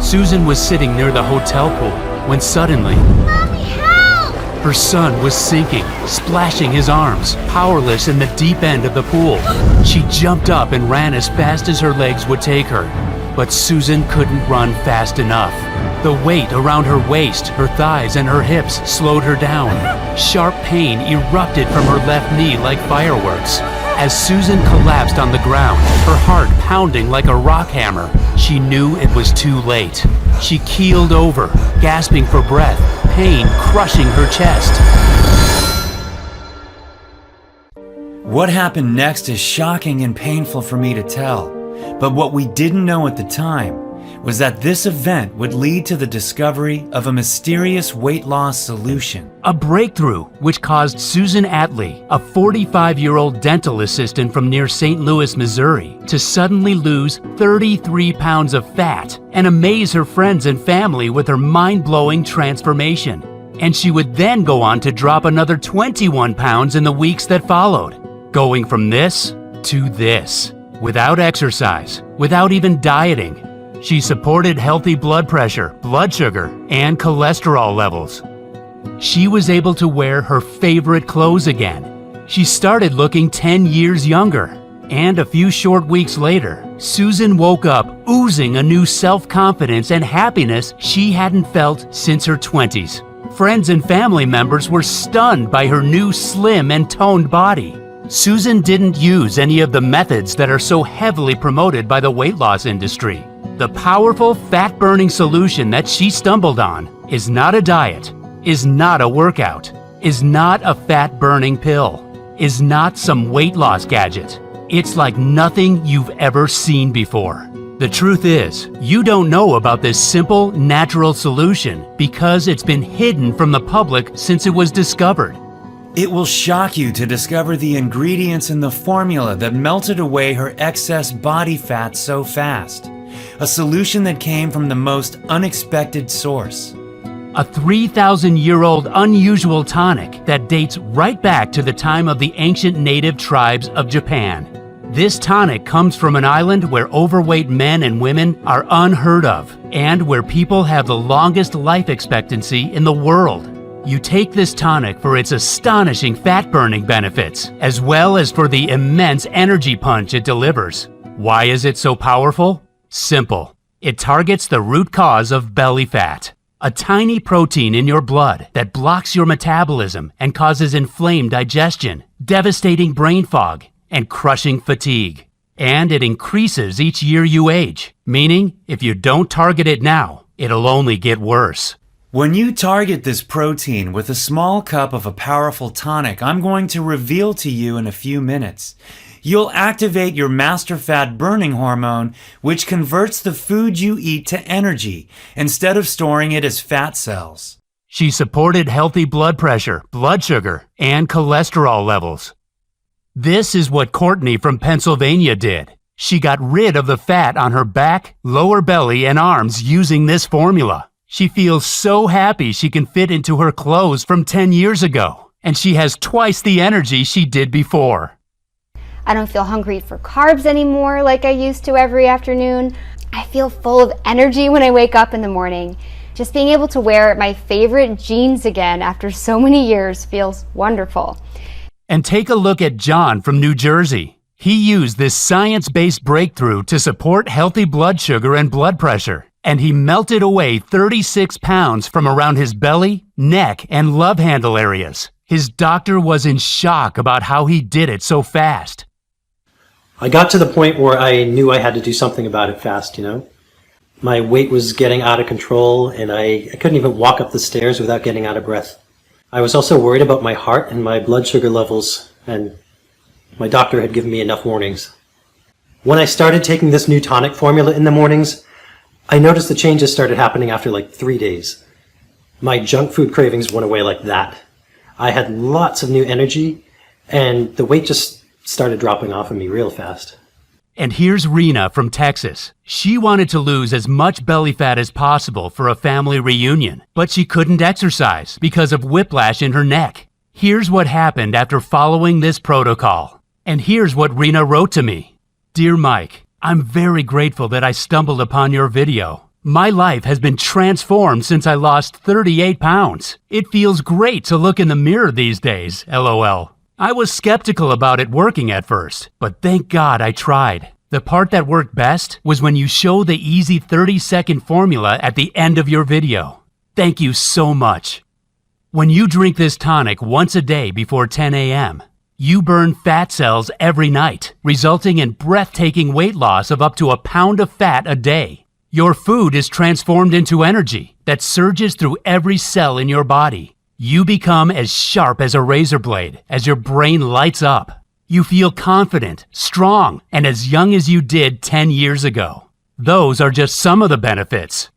Susan was sitting near the hotel pool when suddenly, Mommy, help! her son was sinking, splashing his arms, powerless in the deep end of the pool. She jumped up and ran as fast as her legs would take her, but Susan couldn't run fast enough. The weight around her waist, her thighs, and her hips slowed her down. Sharp pain erupted from her left knee like fireworks. As Susan collapsed on the ground, her heart pounding like a rock hammer, she knew it was too late. She keeled over, gasping for breath, pain crushing her chest. What happened next is shocking and painful for me to tell, but what we didn't know at the time was that this event would lead to the discovery of a mysterious weight loss solution. A breakthrough which caused Susan Atlee, a 45-year-old dental assistant from near St. Louis, Missouri, to suddenly lose 33 pounds of fat and amaze her friends and family with her mind-blowing transformation. And she would then go on to drop another 21 pounds in the weeks that followed, going from this to this, without exercise, without even dieting. She supported healthy blood pressure, blood sugar, and cholesterol levels. She was able to wear her favorite clothes again. She started looking 10 years younger. And a few short weeks later, Susan woke up oozing a new self-confidence and happiness she hadn't felt since her 20s. Friends and family members were stunned by her new slim and toned body. Susan didn't use any of the methods that are so heavily promoted by the weight loss industry. The powerful fat-burning solution that she stumbled on is not a diet, is not a workout, is not a fat-burning pill, is not some weight loss gadget. It's like nothing you've ever seen before. The truth is, you don't know about this simple, natural solution because it's been hidden from the public since it was discovered. It will shock you to discover the ingredients in the formula that melted away her excess body fat so fast. A solution that came from the most unexpected source. A 3,000-year-old unusual tonic that dates right back to the time of the ancient native tribes of Japan. This tonic comes from an island where overweight men and women are unheard of, and where people have the longest life expectancy in the world. You take this tonic for its astonishing fat-burning benefits, as well as for the immense energy punch it delivers. Why is it so powerful? Simple. It targets the root cause of belly fat, a tiny protein in your blood that blocks your metabolism and causes inflamed digestion, devastating brain fog, and crushing fatigue. And it increases each year you age, meaning if you don't target it now, it'll only get worse. When you target this protein with a small cup of a powerful tonic I'm going to reveal to you in a few minutes, you'll activate your master fat burning hormone, which converts the food you eat to energy instead of storing it as fat cells. She supported healthy blood pressure, blood sugar, and cholesterol levels. This is what Courtney from Pennsylvania did. She got rid of the fat on her back, lower belly, and arms using this formula. She feels so happy she can fit into her clothes from 10 years ago, and she has twice the energy she did before. I don't feel hungry for carbs anymore like I used to every afternoon. I feel full of energy when I wake up in the morning. Just being able to wear my favorite jeans again after so many years feels wonderful. And take a look at John from New Jersey. He used this science-based breakthrough to support healthy blood sugar and blood pressure, and he melted away 36 pounds from around his belly, neck, and love handle areas. His doctor was in shock about how he did it so fast. I got to the point where I knew I had to do something about it fast, My weight was getting out of control, and I couldn't even walk up the stairs without getting out of breath. I was also worried about my heart and my blood sugar levels, and my doctor had given me enough warnings. When I started taking this new tonic formula in the mornings, I noticed the changes started happening after like 3 days. My junk food cravings went away like that. I had lots of new energy, and the weight just started dropping off of me real fast. And here's Rena from Texas. She wanted to lose as much belly fat as possible for a family reunion, but she couldn't exercise because of whiplash in her neck. Here's what happened after following this protocol. And here's what Rena wrote to me. Dear Mike, I'm very grateful that I stumbled upon your video. My life has been transformed since I lost 38 pounds. It feels great to look in the mirror these days, LOL. I was skeptical about it working at first, but thank God I tried. The part that worked best was when you show the easy 30-second formula at the end of your video. Thank you so much. When you drink this tonic once a day before 10 a.m., you burn fat cells every night, resulting in breathtaking weight loss of up to a pound of fat a day. Your food is transformed into energy that surges through every cell in your body. You become as sharp as a razor blade as your brain lights up. You feel confident, strong, and as young as you did 10 years ago. Those are just some of the benefits.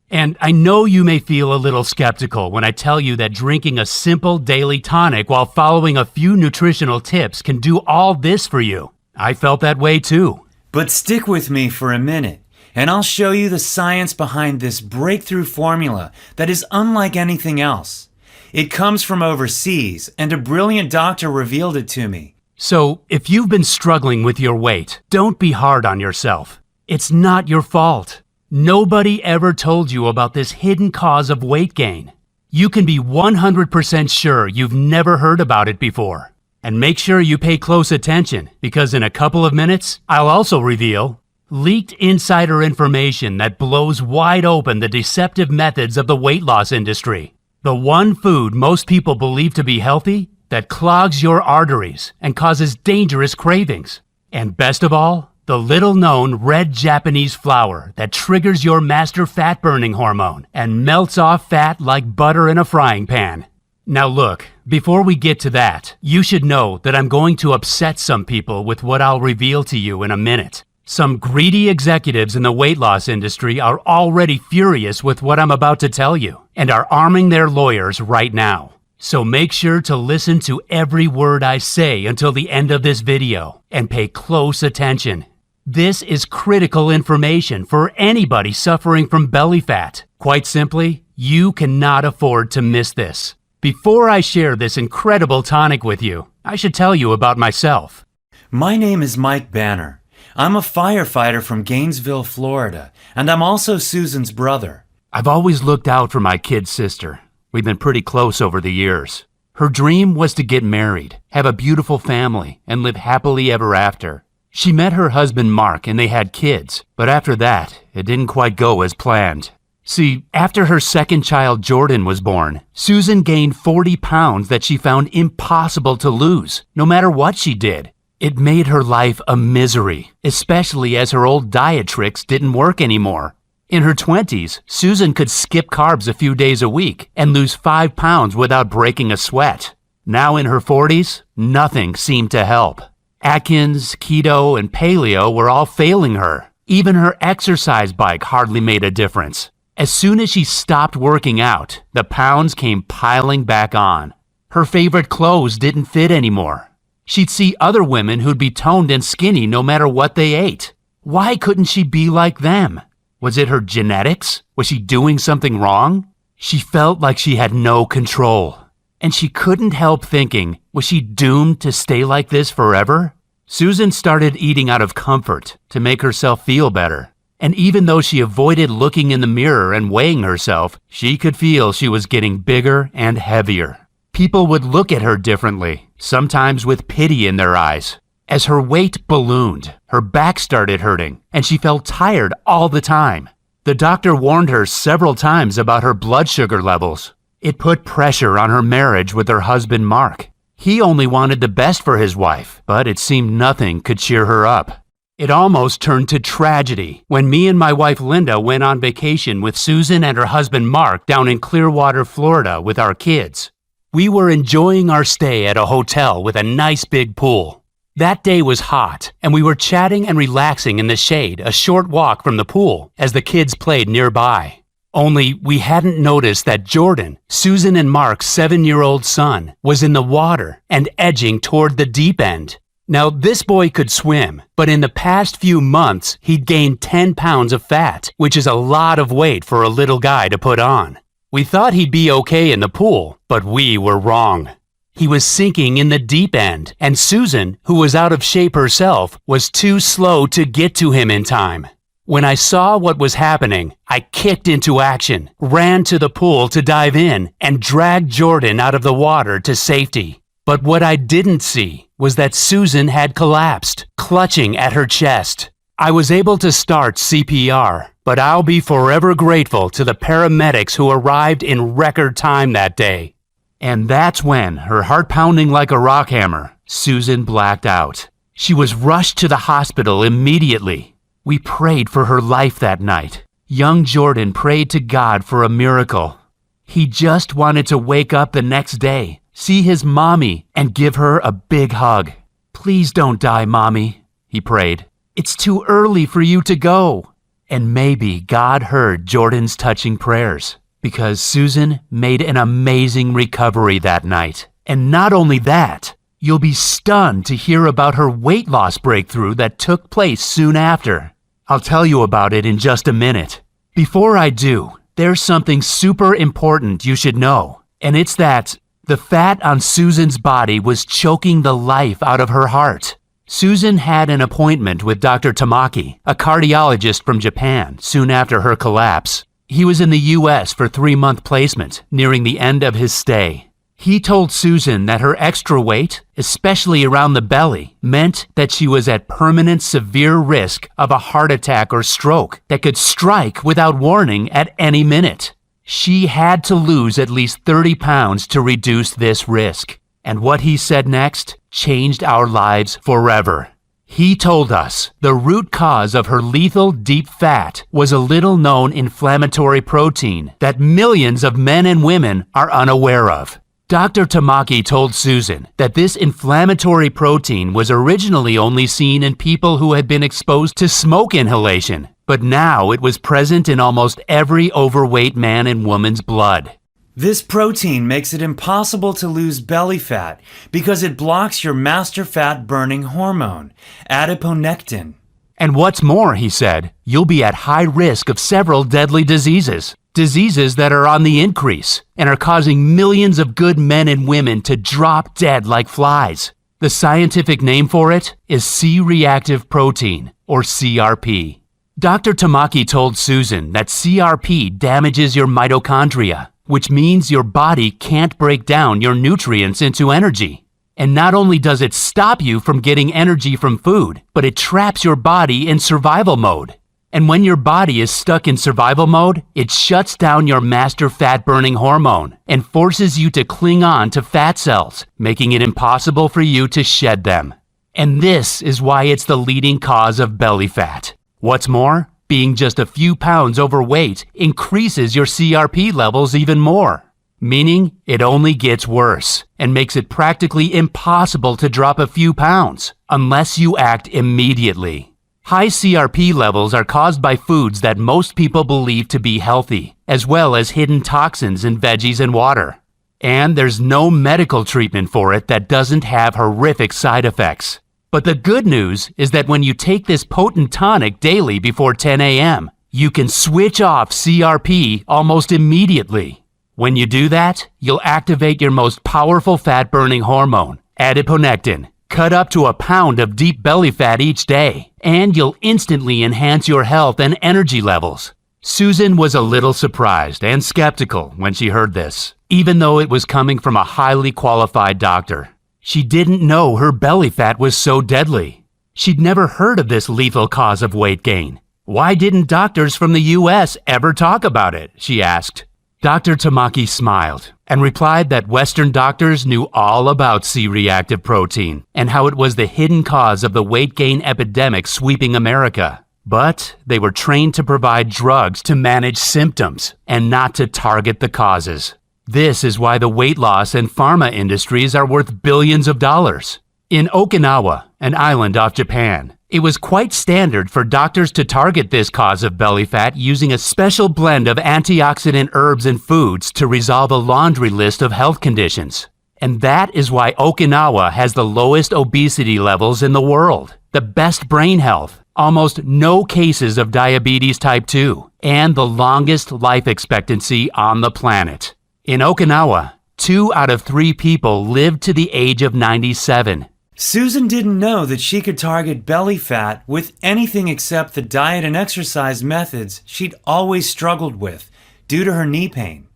And I know you may feel a little skeptical when I tell you that drinking a simple daily tonic while following a few nutritional tips can do all this for you. I felt that way too. But stick with me for a minute, and I'll show you the science behind this breakthrough formula that is unlike anything else. It comes from overseas, and a brilliant doctor revealed it to me. So, if you've been struggling with your weight, don't be hard on yourself. It's not your fault. Nobody ever told you about this hidden cause of weight gain. You can be 100% sure you've never heard about it before. And make sure you pay close attention, because in a couple of minutes, I'll also reveal leaked insider information that blows wide open the deceptive methods of the weight loss industry. The one food most people believe to be healthy that clogs your arteries and causes dangerous cravings. And best of all, the little-known red Japanese flour that triggers your master fat-burning hormone and melts off fat like butter in a frying pan. Now look, before we get to that, you should know that I'm going to upset some people with what I'll reveal to you in a minute. Some greedy executives in the weight loss industry are already furious with what I'm about to tell you and are arming their lawyers right now. So make sure to listen to every word I say until the end of this video and pay close attention. This is critical information for anybody suffering from belly fat. Quite simply, you cannot afford to miss this. Before I share this incredible tonic with you, I should tell you about myself. My name is Mike Banner. I'm a firefighter from Gainesville, Florida, and I'm also Susan's brother. I've always looked out for my kid sister. We've been pretty close over the years. Her dream was to get married, have a beautiful family, and live happily ever after. She met her husband Mark and they had kids, but after that, it didn't quite go as planned. See, after her second child Jordan was born, Susan gained 40 pounds that she found impossible to lose, no matter what she did. It made her life a misery, especially as her old diet tricks didn't work anymore. In her 20s, Susan could skip carbs a few days a week and lose 5 pounds without breaking a sweat. Now in her 40s, nothing seemed to help. Atkins, keto, and paleo were all failing her. Even her exercise bike hardly made a difference. As soon as she stopped working out, the pounds came piling back on. Her favorite clothes didn't fit anymore. She'd see other women who'd be toned and skinny no matter what they ate. Why couldn't she be like them? Was it her genetics? Was she doing something wrong? She felt like she had no control. And she couldn't help thinking, was she doomed to stay like this forever? Susan started eating out of comfort to make herself feel better. And even though she avoided looking in the mirror and weighing herself, she could feel she was getting bigger and heavier. People would look at her differently, sometimes with pity in their eyes. As her weight ballooned, her back started hurting, and she felt tired all the time. The doctor warned her several times about her blood sugar levels. It put pressure on her marriage with her husband Mark. He only wanted the best for his wife, but it seemed nothing could cheer her up. It almost turned to tragedy when me and my wife Linda went on vacation with Susan and her husband Mark down in Clearwater, Florida with our kids. We were enjoying our stay at a hotel with a nice big pool. That day was hot, and we were chatting and relaxing in the shade a short walk from the pool as the kids played nearby. Only we hadn't noticed that Jordan, Susan and Mark's 7-year-old son, was in the water and edging toward the deep end. Now, this boy could swim, but in the past few months, he'd gained 10 pounds of fat, which is a lot of weight for a little guy to put on. We thought he'd be okay in the pool, but we were wrong. He was sinking in the deep end, and Susan, who was out of shape herself, was too slow to get to him in time. When I saw what was happening, I kicked into action, ran to the pool to dive in, and dragged Jordan out of the water to safety. But what I didn't see was that Susan had collapsed, clutching at her chest. I was able to start CPR, but I'll be forever grateful to the paramedics who arrived in record time that day. And that's when, her heart pounding like a rock hammer, Susan blacked out. She was rushed to the hospital immediately. We prayed for her life that night. Young Jordan prayed to God for a miracle. He just wanted to wake up the next day, see his mommy, and give her a big hug. "Please don't die, Mommy," he prayed. "It's too early for you to go." And maybe God heard Jordan's touching prayers, because Susan made an amazing recovery that night. And not only that, you'll be stunned to hear about her weight loss breakthrough that took place soon after. I'll tell you about it in just a minute. Before I do, there's something super important you should know, and it's that the fat on Susan's body was choking the life out of her heart. Susan had an appointment with Dr. Tamaki, a cardiologist from Japan, soon after her collapse. He was in the U.S. for 3-month placement, nearing the end of his stay. He told Susan that her extra weight, especially around the belly, meant that she was at permanent severe risk of a heart attack or stroke that could strike without warning at any minute. She had to lose at least 30 pounds to reduce this risk. And what he said next changed our lives forever. He told us the root cause of her lethal deep fat was a little-known inflammatory protein that millions of men and women are unaware of. Dr. Tamaki told Susan that this inflammatory protein was originally only seen in people who had been exposed to smoke inhalation, but now it was present in almost every overweight man and woman's blood. This protein makes it impossible to lose belly fat because it blocks your master fat burning hormone, adiponectin. And what's more, he said, you'll be at high risk of several deadly diseases. Diseases that are on the increase and are causing millions of good men and women to drop dead like flies. The scientific name for it is C-reactive protein, or CRP. Dr. Tamaki told Susan that CRP damages your mitochondria, which means your body can't break down your nutrients into energy. And not only does it stop you from getting energy from food, but it traps your body in survival mode. And when your body is stuck in survival mode, it shuts down your master fat-burning hormone and forces you to cling on to fat cells, making it impossible for you to shed them. And this is why it's the leading cause of belly fat. What's more, being just a few pounds overweight increases your CRP levels even more, meaning it only gets worse and makes it practically impossible to drop a few pounds unless you act immediately. High CRP levels are caused by foods that most people believe to be healthy, as well as hidden toxins in veggies and water. And there's no medical treatment for it that doesn't have horrific side effects. But the good news is that when you take this potent tonic daily before 10 a.m., you can switch off CRP almost immediately. When you do that, you'll activate your most powerful fat-burning hormone, adiponectin. Cut up to a pound of deep belly fat each day, and you'll instantly enhance your health and energy levels. Susan was a little surprised and skeptical when she heard this, even though it was coming from a highly qualified doctor. She didn't know her belly fat was so deadly. She'd never heard of this lethal cause of weight gain. Why didn't doctors from the U.S. ever talk about it? She asked. Dr. Tamaki smiled and replied that Western doctors knew all about C-reactive protein and how it was the hidden cause of the weight gain epidemic sweeping America. But they were trained to provide drugs to manage symptoms and not to target the causes. This is why the weight loss and pharma industries are worth billions of dollars. In Okinawa, an island off Japan, it was quite standard for doctors to target this cause of belly fat using a special blend of antioxidant herbs and foods to resolve a laundry list of health conditions. And that is why Okinawa has the lowest obesity levels in the world, the best brain health, almost no cases of diabetes type 2, and the longest life expectancy on the planet. In Okinawa, 2 out of 3 people live to the age of 97. Susan didn't know that she could target belly fat with anything except the diet and exercise methods she'd always struggled with due to her knee pain.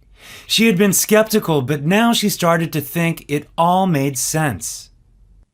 She had been skeptical, but now she started to think it all made sense.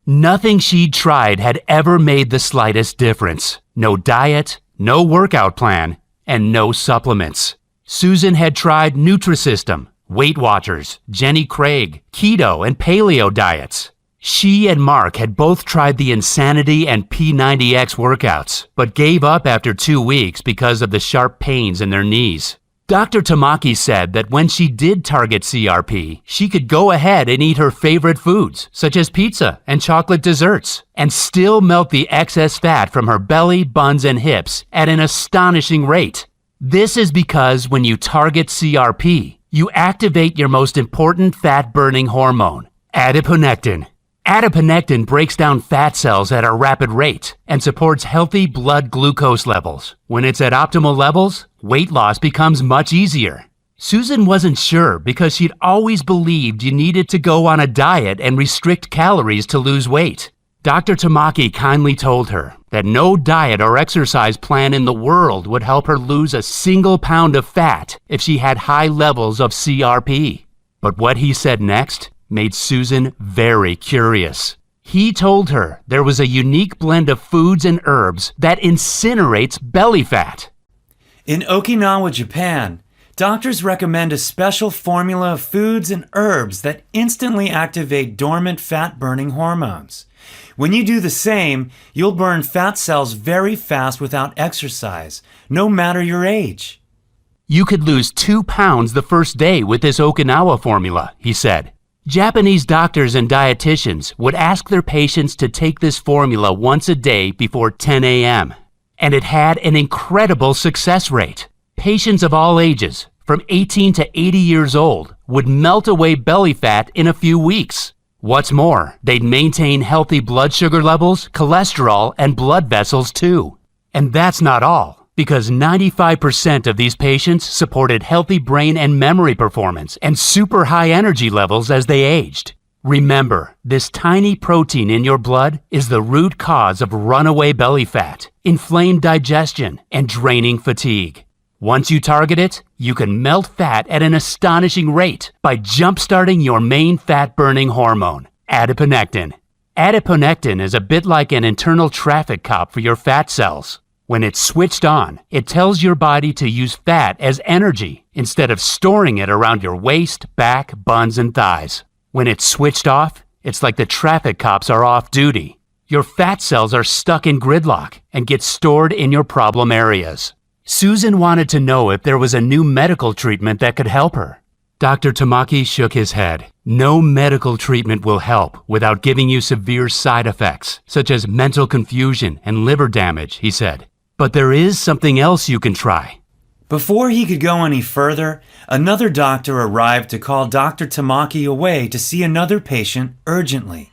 Nothing she'd tried had ever made the slightest difference. No diet, no workout plan, and no supplements. Susan had tried Nutrisystem, Weight Watchers, Jenny Craig, keto, and paleo diets. She and Mark had both tried the Insanity and P90X workouts, but gave up after 2 weeks because of the sharp pains in their knees. Dr. Tamaki said that when she did target CRP, she could go ahead and eat her favorite foods, such as pizza and chocolate desserts, and still melt the excess fat from her belly, buns, and hips at an astonishing rate. This is because when you target CRP, you activate your most important fat-burning hormone, adiponectin. Adiponectin breaks down fat cells at a rapid rate and supports healthy blood glucose levels. When it's at optimal levels, weight loss becomes much easier. Susan wasn't sure because she'd always believed you needed to go on a diet and restrict calories to lose weight. Dr. Tamaki kindly told her that no diet or exercise plan in the world would help her lose a single pound of fat if she had high levels of CRP. But what he said next made Susan very curious. He told her there was a unique blend of foods and herbs that incinerates belly fat. In Okinawa, Japan, doctors recommend a special formula of foods and herbs that instantly activate dormant fat-burning hormones. When you do the same, you'll burn fat cells very fast without exercise, no matter your age. You could lose 2 pounds the first day with this Okinawa formula, he said. Japanese doctors and dietitians would ask their patients to take this formula once a day before 10 a.m. And it had an incredible success rate. Patients of all ages, from 18 to 80 years old, would melt away belly fat in a few weeks. What's more, they'd maintain healthy blood sugar levels, cholesterol, and blood vessels too. And that's not all, because 95% of these patients supported healthy brain and memory performance and super high energy levels as they aged. Remember, this tiny protein in your blood is the root cause of runaway belly fat, inflamed digestion, and draining fatigue. Once you target it, you can melt fat at an astonishing rate by jump-starting your main fat-burning hormone, adiponectin. Adiponectin is a bit like an internal traffic cop for your fat cells. When it's switched on, it tells your body to use fat as energy instead of storing it around your waist, back, buns, and thighs. When it's switched off, it's like the traffic cops are off duty. Your fat cells are stuck in gridlock and get stored in your problem areas. Susan wanted to know if there was a new medical treatment that could help her. Dr. Tamaki shook his head. No medical treatment will help without giving you severe side effects, such as mental confusion and liver damage, he said. But there is something else you can try. Before he could go any further, another doctor arrived to call Dr. Tamaki away to see another patient urgently.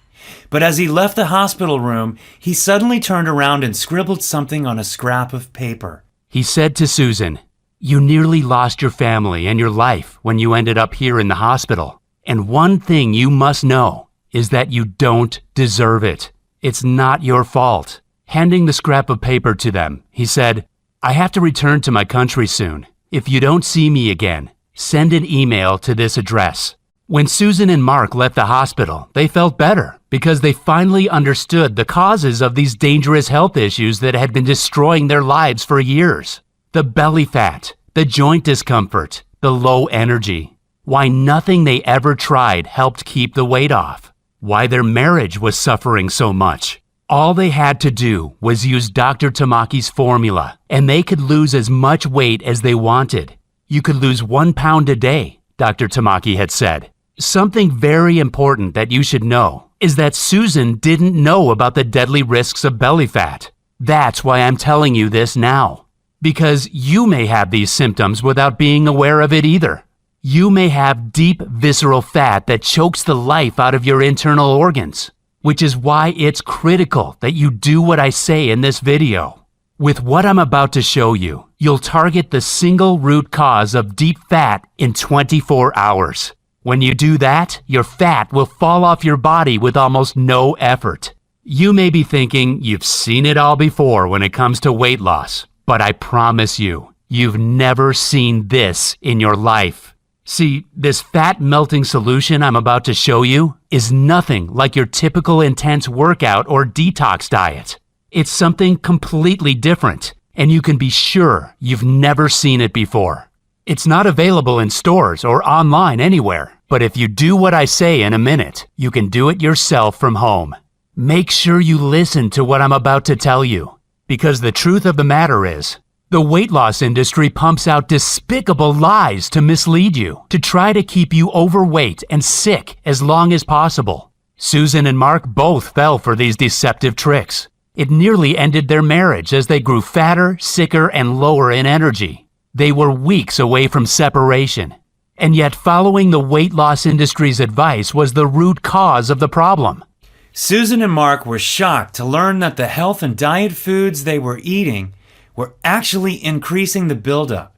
But as he left the hospital room, he suddenly turned around and scribbled something on a scrap of paper. He said to Susan, "You nearly lost your family and your life when you ended up here in the hospital. And one thing you must know is that you don't deserve it. It's not your fault." Handing the scrap of paper to them, he said, "I have to return to my country soon. If you don't see me again, send an email to this address." When Susan and Mark left the hospital, they felt better because they finally understood the causes of these dangerous health issues that had been destroying their lives for years. The belly fat, the joint discomfort, the low energy. Why nothing they ever tried helped keep the weight off. Why their marriage was suffering so much. All they had to do was use Dr. Tamaki's formula, and they could lose as much weight as they wanted. You could lose 1 pound a day, Dr. Tamaki had said. Something very important that you should know is that Susan didn't know about the deadly risks of belly fat. That's why I'm telling you this now. Because you may have these symptoms without being aware of it either. You may have deep visceral fat that chokes the life out of your internal organs, which is why it's critical that you do what I say in this video. With what I'm about to show you, you'll target the single root cause of deep fat in 24 hours. When you do that, your fat will fall off your body with almost no effort. You may be thinking you've seen it all before when it comes to weight loss, but I promise you, you've never seen this in your life. See, this fat melting solution I'm about to show you is nothing like your typical intense workout or detox diet. It's something completely different, and you can be sure you've never seen it before. It's not available in stores or online anywhere, but if you do what I say in a minute, you can do it yourself from home. Make sure you listen to what I'm about to tell you, because the truth of the matter is, the weight loss industry pumps out despicable lies to mislead you, to try to keep you overweight and sick as long as possible. Susan and Mark both fell for these deceptive tricks. It nearly ended their marriage as they grew fatter, sicker, and lower in energy. They were weeks away from separation. And yet following the weight loss industry's advice was the root cause of the problem. Susan and Mark were shocked to learn that the health and diet foods they were eating were actually increasing the buildup.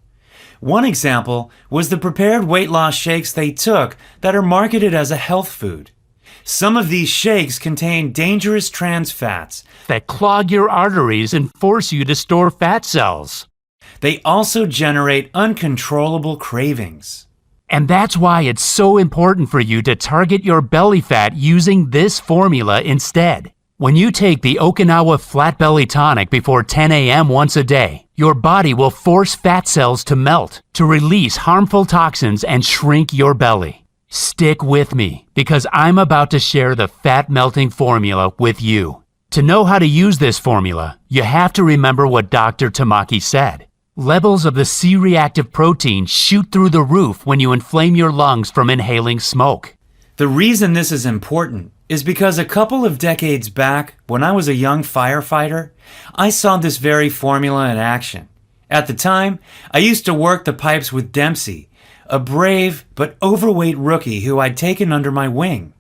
One example was the prepared weight loss shakes they took that are marketed as a health food. Some of these shakes contain dangerous trans fats that clog your arteries and force you to store fat cells. They also generate uncontrollable cravings. And that's why it's so important for you to target your belly fat using this formula instead. When you take the Okinawa Flat Belly Tonic before 10 a.m. once a day, your body will force fat cells to melt, to release harmful toxins and shrink your belly. Stick with me, because I'm about to share the fat melting formula with you. To know how to use this formula, you have to remember what Dr. Tamaki said. Levels of the C-reactive protein shoot through the roof when you inflame your lungs from inhaling smoke. The reason this is important is because a couple of decades back, when I was a young firefighter, I saw this very formula in action. At the time, I used to work the pipes with Dempsey, a brave but overweight rookie who I'd taken under my wing.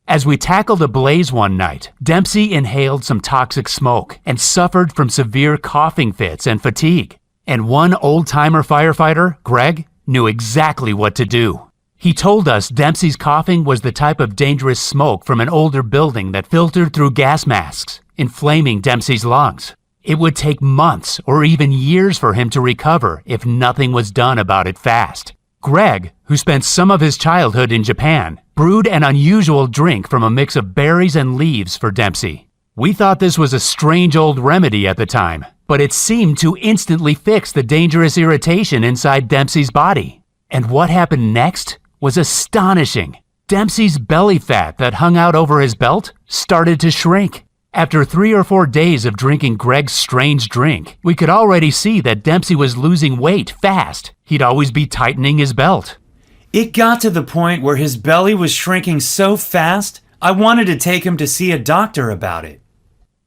As we tackled a blaze one night, Dempsey inhaled some toxic smoke and suffered from severe coughing fits and fatigue. And one old-timer firefighter, Greg, knew exactly what to do. He told us Dempsey's coughing was the type of dangerous smoke from an older building that filtered through gas masks, inflaming Dempsey's lungs. It would take months or even years for him to recover if nothing was done about it fast. Greg, who spent some of his childhood in Japan, brewed an unusual drink from a mix of berries and leaves for Dempsey. We thought this was a strange old remedy at the time, but it seemed to instantly fix the dangerous irritation inside Dempsey's body. And what happened next was astonishing. Dempsey's belly fat that hung out over his belt started to shrink. After 3 or 4 days of drinking Greg's strange drink, we could already see that Dempsey was losing weight fast. He'd always be tightening his belt. It got to the point where his belly was shrinking so fast, I wanted to take him to see a doctor about it.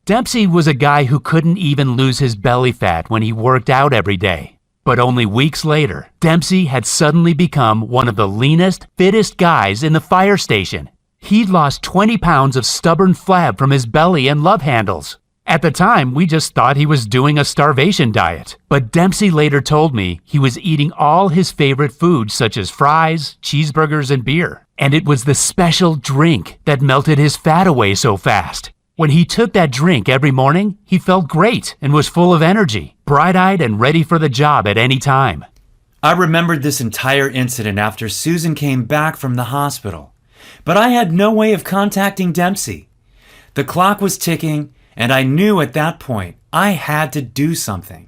Dempsey was a guy who couldn't even lose his belly fat when he worked out every day. But only weeks later, Dempsey had suddenly become one of the leanest, fittest guys in the fire station. He'd lost 20 pounds of stubborn flab from his belly and love handles. At the time, we just thought he was doing a starvation diet. But Dempsey later told me he was eating all his favorite foods such as fries, cheeseburgers, and beer. And it was the special drink that melted his fat away so fast. When he took that drink every morning, he felt great and was full of energy, bright-eyed and ready for the job at any time. I remembered this entire incident after Susan came back from the hospital, but I had no way of contacting Dempsey. The clock was ticking, and I knew at that point I had to do something.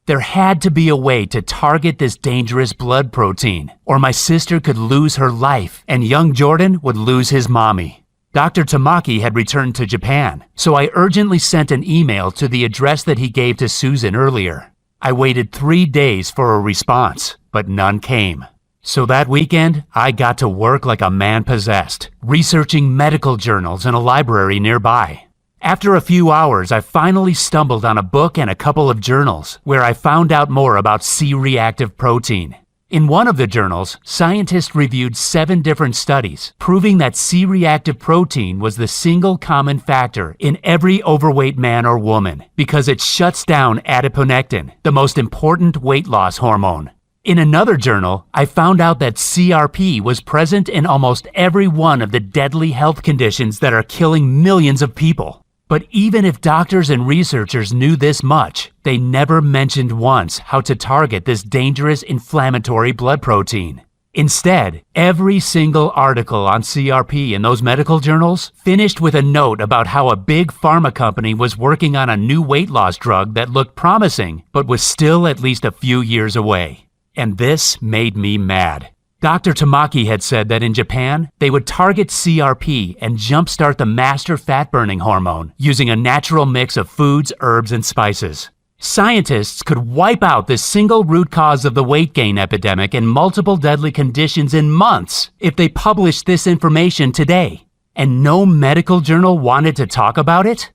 There had to be a way to target this dangerous blood protein, or my sister could lose her life and young Jordan would lose his mommy. Dr. Tamaki had returned to Japan, so I urgently sent an email to the address that he gave to Susan earlier. I waited 3 days for a response, but none came. So that weekend, I got to work like a man possessed, researching medical journals in a library nearby. After a few hours, I finally stumbled on a book and a couple of journals where I found out more about C-reactive protein. In one of the journals, scientists reviewed 7 different studies, proving that C-reactive protein was the single common factor in every overweight man or woman because it shuts down adiponectin, the most important weight loss hormone. In another journal, I found out that CRP was present in almost every one of the deadly health conditions that are killing millions of people. But even if doctors and researchers knew this much, they never mentioned once how to target this dangerous inflammatory blood protein. Instead, every single article on CRP in those medical journals finished with a note about how a big pharma company was working on a new weight loss drug that looked promising, but was still at least a few years away. And this made me mad. Dr. Tamaki had said that in Japan, they would target CRP and jumpstart the master fat-burning hormone using a natural mix of foods, herbs, and spices. Scientists could wipe out the single root cause of the weight gain epidemic and multiple deadly conditions in months if they published this information today. And no medical journal wanted to talk about it?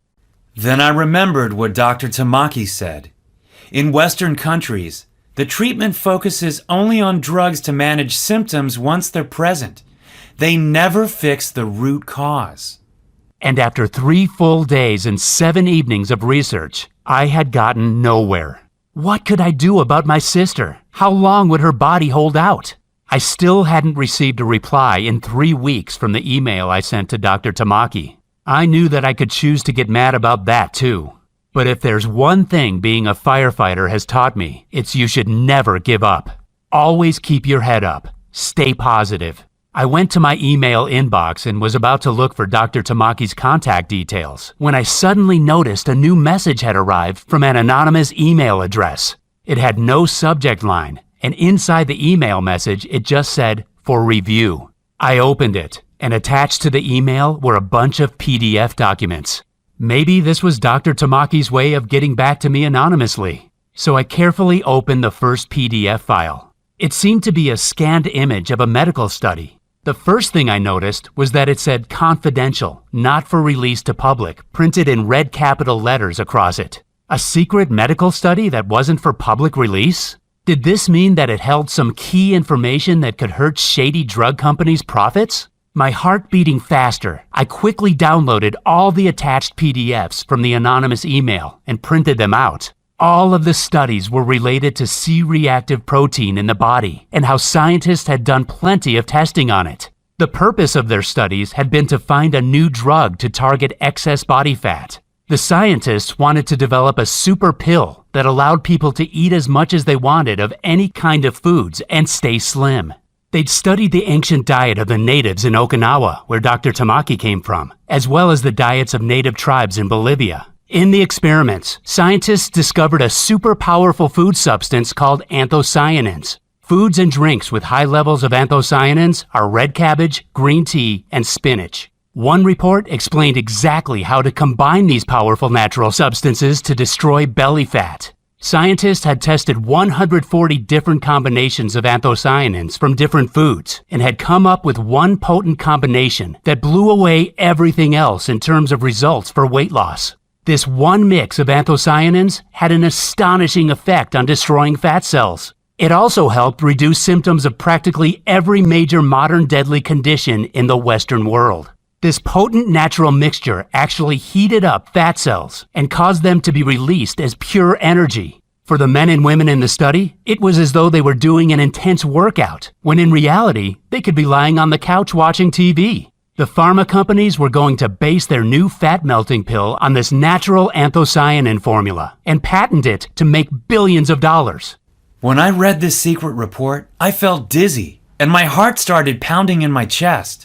Then I remembered what Dr. Tamaki said. In Western countries, the treatment focuses only on drugs to manage symptoms once they're present. They never fix the root cause. And after 3 full days and 7 evenings of research, I had gotten nowhere. What could I do about my sister? How long would her body hold out? I still hadn't received a reply in 3 weeks from the email I sent to Dr. Tamaki. I knew that I could choose to get mad about that too. But if there's one thing being a firefighter has taught me, it's you should never give up. Always keep your head up. Stay positive. I went to my email inbox and was about to look for Dr. Tamaki's contact details when I suddenly noticed a new message had arrived from an anonymous email address. It had no subject line, and inside the email message it just said, "For review." I opened it, and attached to the email were a bunch of PDF documents. Maybe this was Dr. Tamaki's way of getting back to me anonymously. So I carefully opened the first PDF file. It seemed to be a scanned image of a medical study. The first thing I noticed was that it said confidential, not for release to public, printed in red capital letters across it. A secret medical study that wasn't for public release? Did this mean that it held some key information that could hurt shady drug companies' profits? My heart beating faster, I quickly downloaded all the attached PDFs from the anonymous email and printed them out. All of the studies were related to C-reactive protein in the body and how scientists had done plenty of testing on it. The purpose of their studies had been to find a new drug to target excess body fat. The scientists wanted to develop a super pill that allowed people to eat as much as they wanted of any kind of foods and stay slim. They'd studied the ancient diet of the natives in Okinawa, where Dr. Tamaki came from, as well as the diets of native tribes in Bolivia. In the experiments, scientists discovered a super powerful food substance called anthocyanins. Foods and drinks with high levels of anthocyanins are red cabbage, green tea, and spinach. One report explained exactly how to combine these powerful natural substances to destroy belly fat. Scientists had tested 140 different combinations of anthocyanins from different foods and had come up with one potent combination that blew away everything else in terms of results for weight loss. This one mix of anthocyanins had an astonishing effect on destroying fat cells. It also helped reduce symptoms of practically every major modern deadly condition in the Western world. This potent natural mixture actually heated up fat cells and caused them to be released as pure energy. For the men and women in the study, it was as though they were doing an intense workout, when in reality, they could be lying on the couch watching TV. The pharma companies were going to base their new fat-melting pill on this natural anthocyanin formula and patent it to make billions of dollars. When I read this secret report, I felt dizzy, and my heart started pounding in my chest.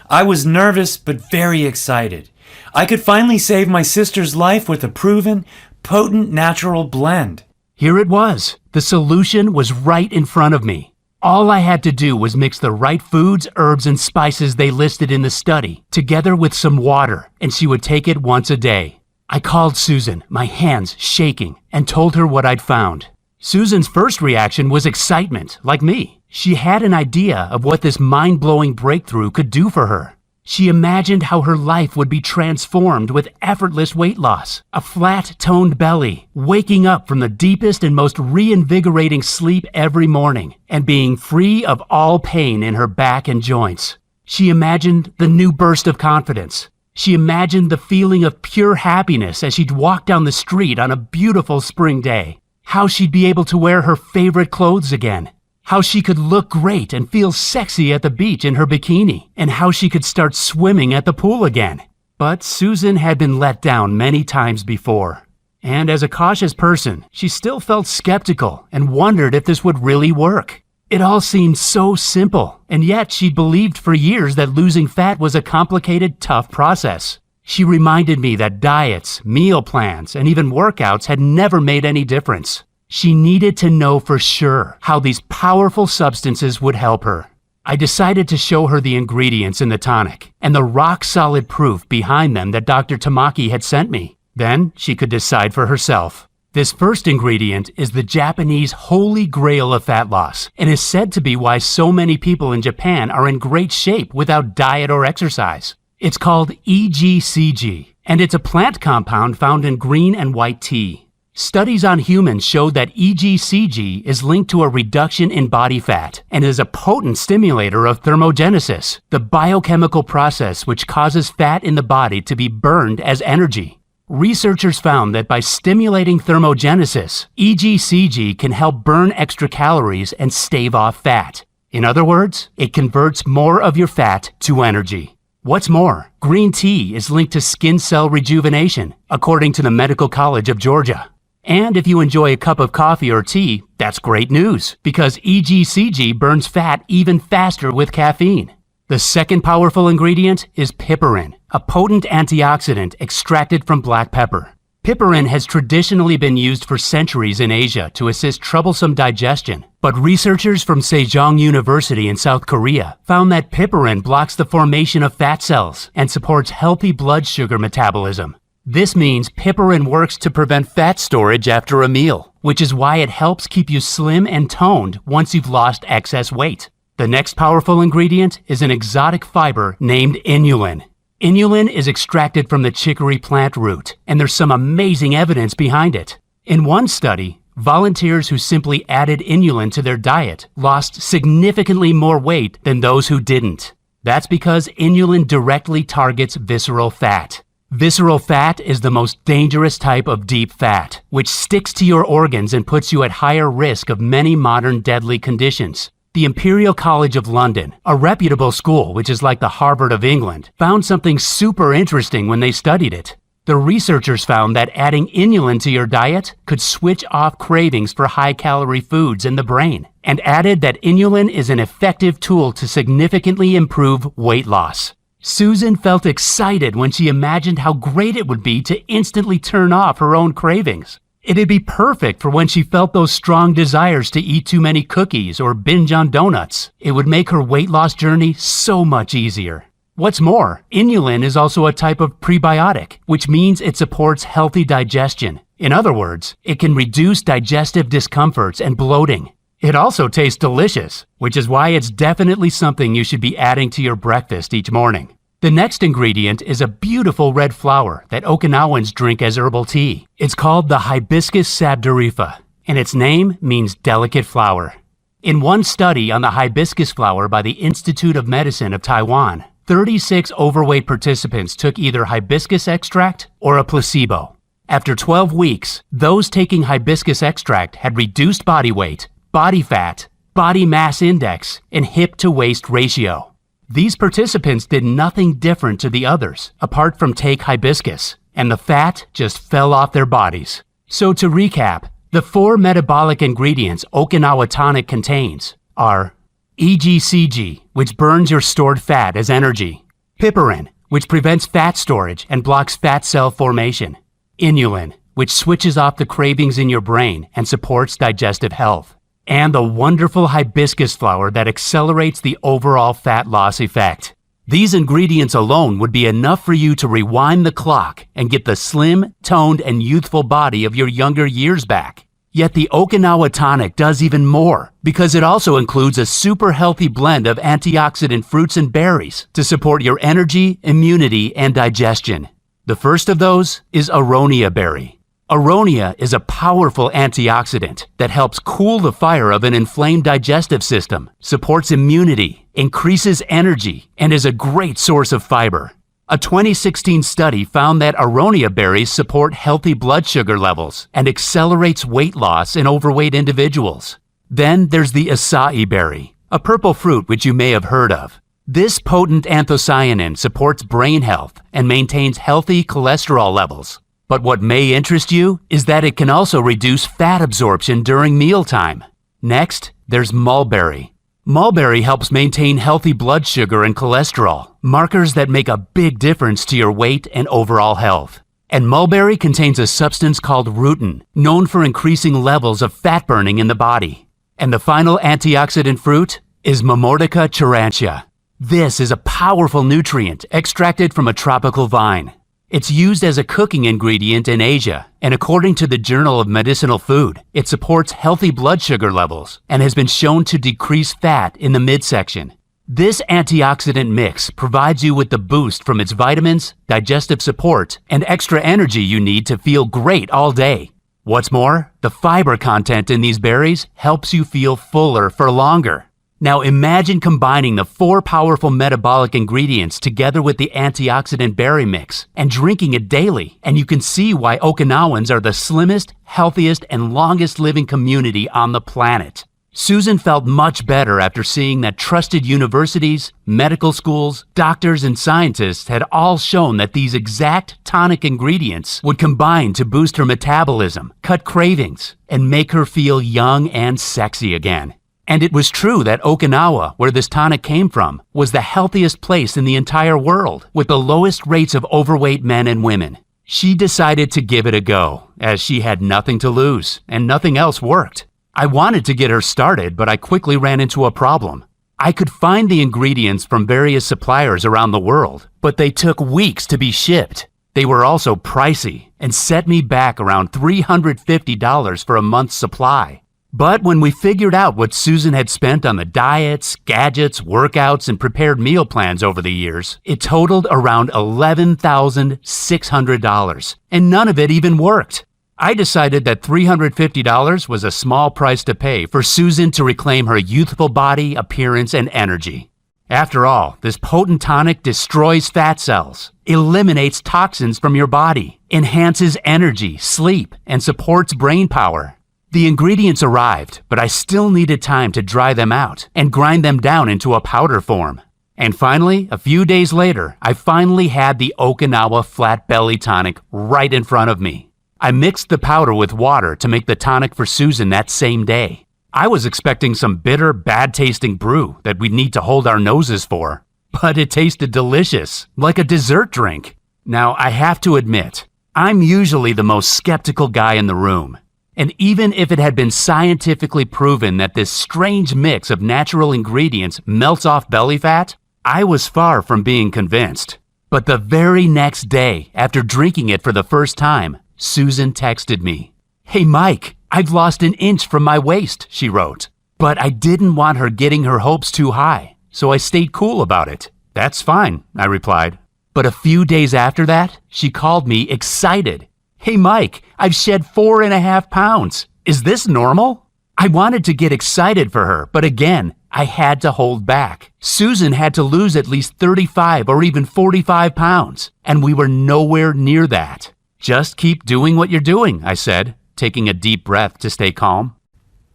I was nervous but very excited. I could finally save my sister's life with a proven, potent natural blend. Here it was. The solution was right in front of me. All I had to do was mix the right foods, herbs, and spices they listed in the study, together with some water, and she would take it once a day. I called Susan, my hands shaking, and told her what I'd found. Susan's first reaction was excitement, like me. She had an idea of what this mind-blowing breakthrough could do for her. She imagined how her life would be transformed with effortless weight loss, a flat-toned belly, waking up from the deepest and most reinvigorating sleep every morning, and being free of all pain in her back and joints. She imagined the new burst of confidence. She imagined the feeling of pure happiness as she'd walk down the street on a beautiful spring day. How she'd be able to wear her favorite clothes again. How she could look great and feel sexy at the beach in her bikini, and how she could start swimming at the pool again. But Susan had been let down many times before. And as a cautious person, she still felt skeptical and wondered if this would really work. It all seemed so simple, and yet she believed for years that losing fat was a complicated, tough process. She reminded me that diets, meal plans, and even workouts had never made any difference. She needed to know for sure how these powerful substances would help her. I decided to show her the ingredients in the tonic and the rock-solid proof behind them that Dr. Tamaki had sent me. Then she could decide for herself. This first ingredient is the Japanese holy grail of fat loss and is said to be why so many people in Japan are in great shape without diet or exercise. It's called EGCG, and it's a plant compound found in green and white tea. Studies on humans showed that EGCG is linked to a reduction in body fat and is a potent stimulator of thermogenesis, the biochemical process which causes fat in the body to be burned as energy. Researchers found that by stimulating thermogenesis, EGCG can help burn extra calories and stave off fat. In other words, it converts more of your fat to energy. What's more, green tea is linked to skin cell rejuvenation, according to the Medical College of Georgia. And if you enjoy a cup of coffee or tea, that's great news, because EGCG burns fat even faster with caffeine. The second powerful ingredient is piperin, a potent antioxidant extracted from black pepper. Piperin has traditionally been used for centuries in Asia to assist troublesome digestion, but researchers from Sejong University in South Korea found that piperin blocks the formation of fat cells and supports healthy blood sugar metabolism. This means piperin works to prevent fat storage after a meal, which is why it helps keep you slim and toned once you've lost excess weight. The next powerful ingredient is an exotic fiber named inulin. Inulin is extracted from the chicory plant root, and there's some amazing evidence behind it. In one study, volunteers who simply added inulin to their diet lost significantly more weight than those who didn't. That's because inulin directly targets visceral fat. Visceral fat is the most dangerous type of deep fat, which sticks to your organs and puts you at higher risk of many modern deadly conditions. The Imperial College of London, a reputable school which is like the Harvard of England, found something super interesting when they studied it. The researchers found that adding inulin to your diet could switch off cravings for high-calorie foods in the brain, and added that inulin is an effective tool to significantly improve weight loss. Susan felt excited when she imagined how great it would be to instantly turn off her own cravings. It'd be perfect for when she felt those strong desires to eat too many cookies or binge on donuts. It would make her weight loss journey so much easier. What's more, inulin is also a type of prebiotic, which means it supports healthy digestion. In other words, it can reduce digestive discomforts and bloating. It also tastes delicious, which is why it's definitely something you should be adding to your breakfast each morning. The next ingredient is a beautiful red flower that Okinawans drink as herbal tea. It's called the Hibiscus sabdurifa, and its name means delicate flower. In one study on the hibiscus flower by the Institute of Medicine of Taiwan, 36 overweight participants took either hibiscus extract or a placebo. After 12 weeks, those taking hibiscus extract had reduced body weight, body fat, body mass index, and hip-to-waist ratio. These participants did nothing different to the others, apart from take hibiscus, and the fat just fell off their bodies. So to recap, the 4 metabolic ingredients Okinawa Tonic contains are EGCG, which burns your stored fat as energy, piperin, which prevents fat storage and blocks fat cell formation, inulin, which switches off the cravings in your brain and supports digestive health, and the wonderful hibiscus flower that accelerates the overall fat loss effect. These ingredients alone would be enough for you to rewind the clock and get the slim, toned, and youthful body of your younger years back. Yet the Okinawa Tonic does even more, because it also includes a super healthy blend of antioxidant fruits and berries to support your energy, immunity, and digestion. The first of those is aronia berry. Aronia is a powerful antioxidant that helps cool the fire of an inflamed digestive system, supports immunity, increases energy, and is a great source of fiber. A 2016 study found that aronia berries support healthy blood sugar levels and accelerates weight loss in overweight individuals. Then there's the acai berry, a purple fruit which you may have heard of. This potent anthocyanin supports brain health and maintains healthy cholesterol levels. But what may interest you is that it can also reduce fat absorption during mealtime. Next, there's mulberry. Mulberry helps maintain healthy blood sugar and cholesterol, markers that make a big difference to your weight and overall health. And mulberry contains a substance called rutin, known for increasing levels of fat burning in the body. And the final antioxidant fruit is Momordica charantia. This is a powerful nutrient extracted from a tropical vine. It's used as a cooking ingredient in Asia, and according to the Journal of Medicinal Food, it supports healthy blood sugar levels and has been shown to decrease fat in the midsection. This antioxidant mix provides you with the boost from its vitamins, digestive support, and extra energy you need to feel great all day. What's more, the fiber content in these berries helps you feel fuller for longer. Now imagine combining the 4 powerful metabolic ingredients together with the antioxidant berry mix and drinking it daily, and you can see why Okinawans are the slimmest, healthiest, and longest living community on the planet. Susan felt much better after seeing that trusted universities, medical schools, doctors, and scientists had all shown that these exact tonic ingredients would combine to boost her metabolism, cut cravings, and make her feel young and sexy again. And it was true that Okinawa, where this tonic came from, was the healthiest place in the entire world, with the lowest rates of overweight men and women. She decided to give it a go, as she had nothing to lose, and nothing else worked. I wanted to get her started, but I quickly ran into a problem. I could find the ingredients from various suppliers around the world, but they took weeks to be shipped. They were also pricey, and set me back around $350 for a month's supply. But when we figured out what Susan had spent on the diets, gadgets, workouts, and prepared meal plans over the years, it totaled around $11,600, and none of it even worked. I decided that $350 was a small price to pay for Susan to reclaim her youthful body, appearance, and energy. After all, this potent tonic destroys fat cells, eliminates toxins from your body, enhances energy, sleep, and supports brain power. The ingredients arrived, but I still needed time to dry them out and grind them down into a powder form. And finally, a few days later, I finally had the Okinawa Flat Belly Tonic right in front of me. I mixed the powder with water to make the tonic for Susan that same day. I was expecting some bitter, bad-tasting brew that we'd need to hold our noses for, but it tasted delicious, like a dessert drink. Now, I have to admit, I'm usually the most skeptical guy in the room. And even if it had been scientifically proven that this strange mix of natural ingredients melts off belly fat, I was far from being convinced. But the very next day, after drinking it for the first time, Susan texted me. "Hey Mike, I've lost 1 inch from my waist," she wrote. But I didn't want her getting her hopes too high, so I stayed cool about it. "That's fine," I replied. But a few days after that, she called me excited. "Hey Mike, I've shed 4.5 pounds. Is this normal?" I wanted to get excited for her, but again, I had to hold back. Susan had to lose at least 35 or even 45 pounds, and we were nowhere near that. "Just keep doing what you're doing," I said, taking a deep breath to stay calm.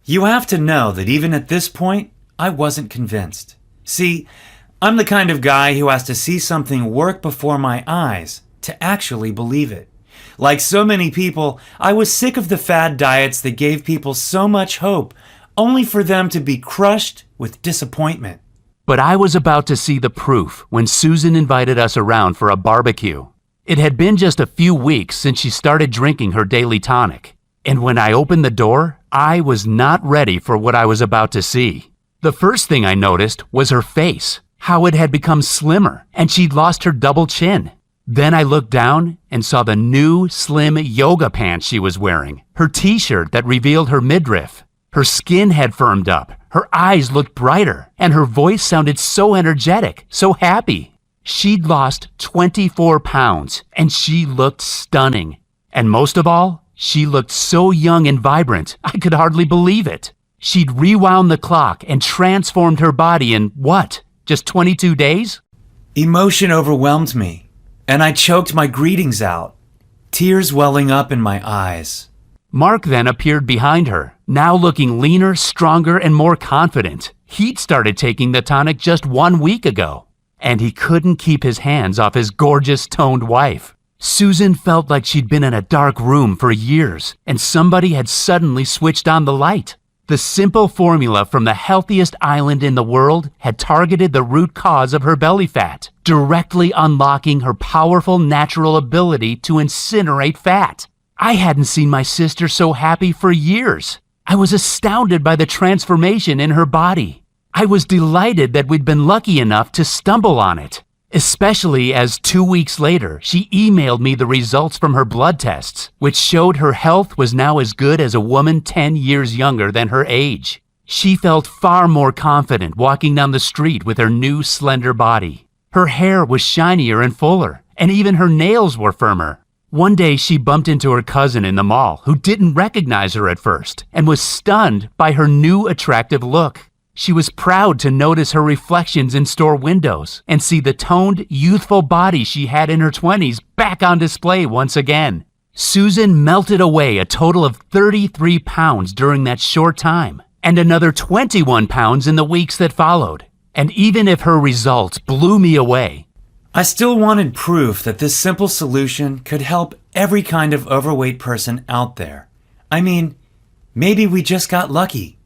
You have to know that even at this point, I wasn't convinced. See, I'm the kind of guy who has to see something work before my eyes to actually believe it. Like so many people, I was sick of the fad diets that gave people so much hope, only for them to be crushed with disappointment. But I was about to see the proof when Susan invited us around for a barbecue. It had been just a few weeks since she started drinking her daily tonic. And when I opened the door, I was not ready for what I was about to see. The first thing I noticed was her face, how it had become slimmer, and she'd lost her double chin. Then I looked down and saw the new, slim yoga pants she was wearing, her t-shirt that revealed her midriff. Her skin had firmed up, her eyes looked brighter, and her voice sounded so energetic, so happy. She'd lost 24 pounds, and she looked stunning. And most of all, she looked so young and vibrant, I could hardly believe it. She'd rewound the clock and transformed her body in, what, just 22 days? Emotion overwhelmed me, and I choked my greetings out, tears welling up in my eyes. Mark then appeared behind her, now looking leaner, stronger, and more confident. He'd started taking the tonic just 1 week ago, and he couldn't keep his hands off his gorgeous, toned wife. Susan felt like she'd been in a dark room for years, and somebody had suddenly switched on the light. The simple formula from the healthiest island in the world had targeted the root cause of her belly fat, directly unlocking her powerful natural ability to incinerate fat. I hadn't seen my sister so happy for years. I was astounded by the transformation in her body. I was delighted that we'd been lucky enough to stumble on it. Especially as 2 weeks later, she emailed me the results from her blood tests, which showed her health was now as good as a woman 10 years younger than her age. She felt far more confident walking down the street with her new slender body. Her hair was shinier and fuller, and even her nails were firmer. One day she bumped into her cousin in the mall who didn't recognize her at first and was stunned by her new attractive look. She was proud to notice her reflections in store windows and see the toned, youthful body she had in her 20s back on display once again. Susan melted away a total of 33 pounds during that short time, and another 21 pounds in the weeks that followed. And even if her results blew me away, I still wanted proof that this simple solution could help every kind of overweight person out there. I mean, maybe we just got lucky.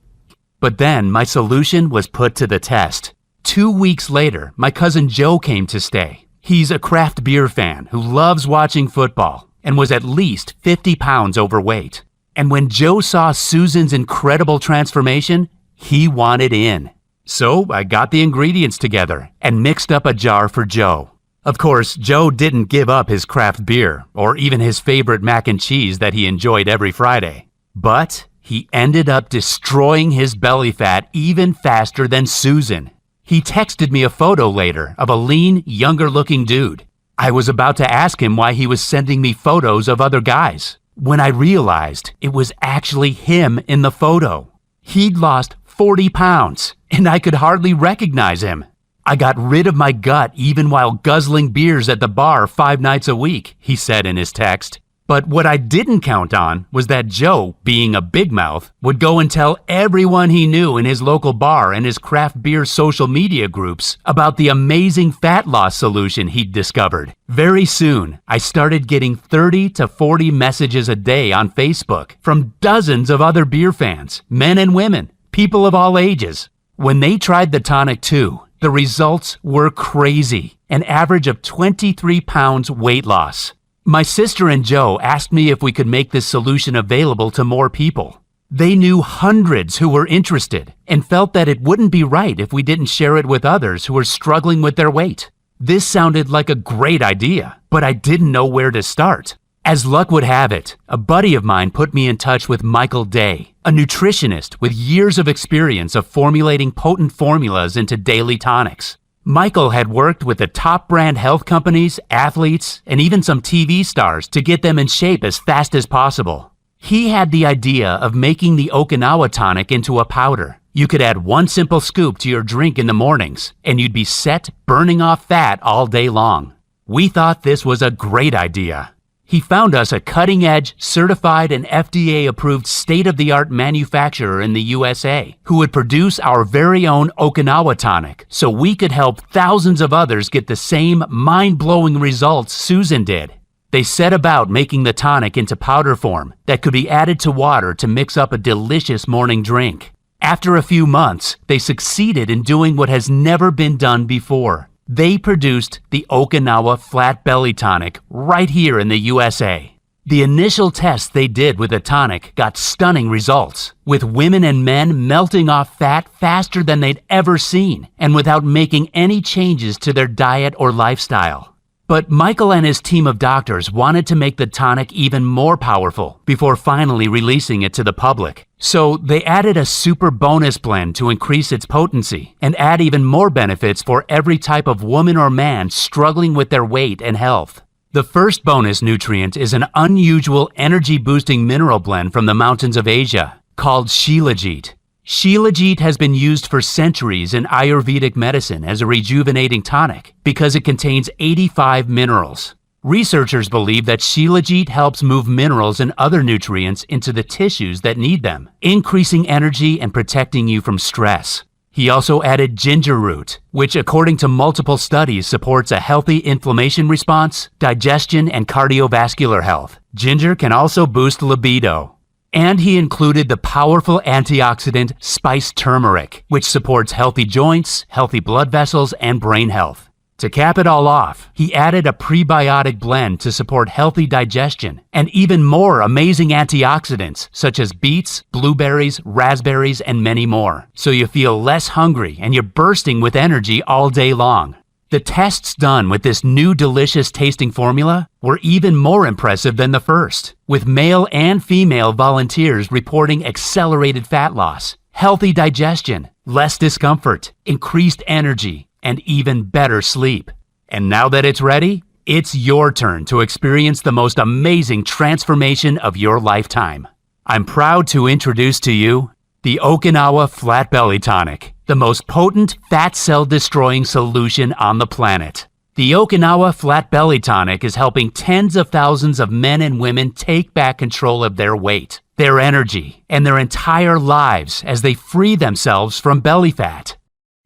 But then my solution was put to the test. 2 weeks later, my cousin Joe came to stay. He's a craft beer fan who loves watching football and was at least 50 pounds overweight. And when Joe saw Susan's incredible transformation, he wanted in. So I got the ingredients together and mixed up a jar for Joe. Of course, Joe didn't give up his craft beer or even his favorite mac and cheese that he enjoyed every Friday. But he ended up destroying his belly fat even faster than Susan. He texted me a photo later of a lean, younger-looking dude. I was about to ask him why he was sending me photos of other guys, when I realized it was actually him in the photo. He'd lost 40 pounds, and I could hardly recognize him. I got rid of my gut even while guzzling beers at the bar 5 nights a week, he said in his text. But what I didn't count on was that Joe, being a big mouth, would go and tell everyone he knew in his local bar and his craft beer social media groups about the amazing fat loss solution he'd discovered. Very soon, I started getting 30 to 40 messages a day on Facebook from dozens of other beer fans, men and women, people of all ages. When they tried the tonic too, the results were crazy, an average of 23 pounds weight loss. My sister and Joe asked me if we could make this solution available to more people. They knew hundreds who were interested and felt that it wouldn't be right if we didn't share it with others who were struggling with their weight. This sounded like a great idea, but I didn't know where to start. As luck would have it, a buddy of mine put me in touch with Michael Day, a nutritionist with years of experience of formulating potent formulas into daily tonics. Michael had worked with the top brand health companies, athletes, and even some TV stars to get them in shape as fast as possible. He had the idea of making the Okinawa tonic into a powder. You could add 1 simple scoop to your drink in the mornings, and you'd be set burning off fat all day long. We thought this was a great idea. He found us a cutting-edge, certified and FDA-approved state-of-the-art manufacturer in the USA who would produce our very own Okinawa tonic so we could help thousands of others get the same mind-blowing results Susan did. They set about making the tonic into powder form that could be added to water to mix up a delicious morning drink. After a few months, they succeeded in doing what has never been done before. They produced the Okinawa Flat Belly Tonic right here in the USA. The initial tests they did with the tonic got stunning results, with women and men melting off fat faster than they'd ever seen, and without making any changes to their diet or lifestyle. But Michael and his team of doctors wanted to make the tonic even more powerful before finally releasing it to the public. So they added a super bonus blend to increase its potency and add even more benefits for every type of woman or man struggling with their weight and health. The first bonus nutrient is an unusual energy-boosting mineral blend from the mountains of Asia called Shilajit. Shilajit has been used for centuries in Ayurvedic medicine as a rejuvenating tonic because it contains 85 minerals. Researchers believe that Shilajit helps move minerals and other nutrients into the tissues that need them, increasing energy and protecting you from stress. He also added ginger root, which according to multiple studies supports a healthy inflammation response, digestion, and cardiovascular health. Ginger can also boost libido. And he included the powerful antioxidant spiced turmeric, which supports healthy joints, healthy blood vessels, and brain health. To cap it all off, he added a prebiotic blend to support healthy digestion and even more amazing antioxidants such as beets, blueberries, raspberries, and many more, so you feel less hungry and you're bursting with energy all day long. The tests done with this new delicious tasting formula were even more impressive than the first, with male and female volunteers reporting accelerated fat loss, healthy digestion, less discomfort, increased energy, and even better sleep. And now that it's ready, it's your turn to experience the most amazing transformation of your lifetime. I'm proud to introduce to you the Okinawa Flat Belly Tonic, the most potent fat cell destroying solution on the planet. The Okinawa Flat Belly Tonic is helping tens of thousands of men and women take back control of their weight, their energy, and their entire lives as they free themselves from belly fat.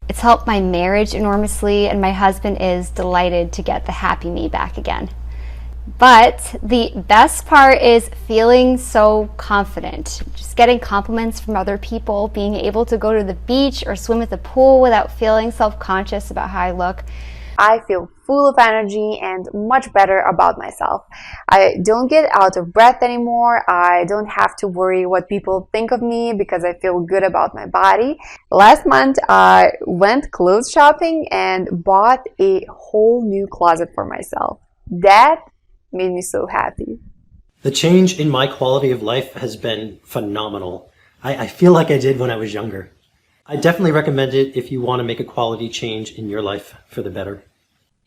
It's helped my marriage enormously, and my husband is delighted to get the happy me back again. But the best part is feeling so confident. Just getting compliments from other people, being able to go to the beach or swim at the pool without feeling self-conscious about how I look. I feel full of energy and much better about myself. I don't get out of breath anymore. I don't have to worry what people think of me because I feel good about my body. Last month, I went clothes shopping and bought a whole new closet for myself. That made me so happy. The change in my quality of life has been phenomenal. I feel like I did when I was younger. I definitely recommend it if you want to make a quality change in your life for the better.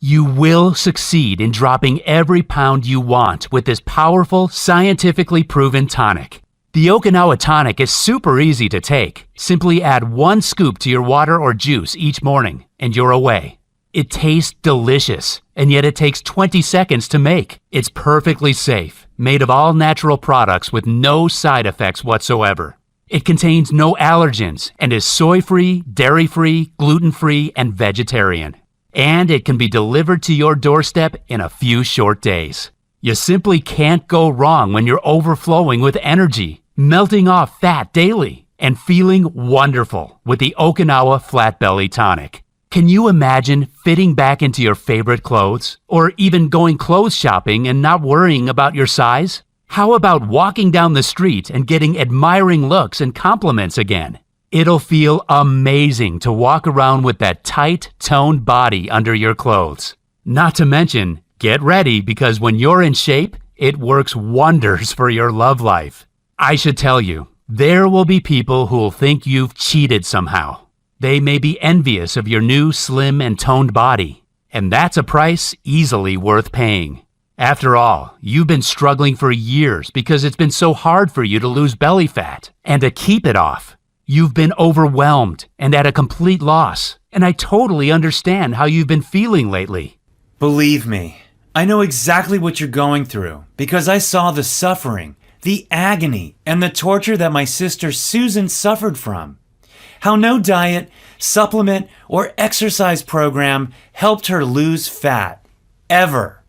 You will succeed in dropping every pound you want with this powerful, scientifically proven tonic. The Okinawa Tonic is super easy to take. Simply add 1 scoop to your water or juice each morning, and you're away. It tastes delicious, and yet it takes 20 seconds to make. It's perfectly safe, made of all natural products with no side effects whatsoever. It contains no allergens and is soy-free, dairy-free, gluten-free, and vegetarian. And it can be delivered to your doorstep in a few short days. You simply can't go wrong when you're overflowing with energy, melting off fat daily, and feeling wonderful with the Okinawa Flat Belly Tonic. Can you imagine fitting back into your favorite clothes? Or even going clothes shopping and not worrying about your size? How about walking down the street and getting admiring looks and compliments again? It'll feel amazing to walk around with that tight, toned body under your clothes. Not to mention, get ready because when you're in shape, it works wonders for your love life. I should tell you, there will be people who'll think you've cheated somehow. They may be envious of your new slim and toned body, and that's a price easily worth paying. After all, you've been struggling for years because it's been so hard for you to lose belly fat and to keep it off. You've been overwhelmed and at a complete loss, and I totally understand how you've been feeling lately. Believe me, I know exactly what you're going through because I saw the suffering, the agony, and the torture that my sister Susan suffered from. How no diet, supplement, or exercise program helped her lose fat. Ever.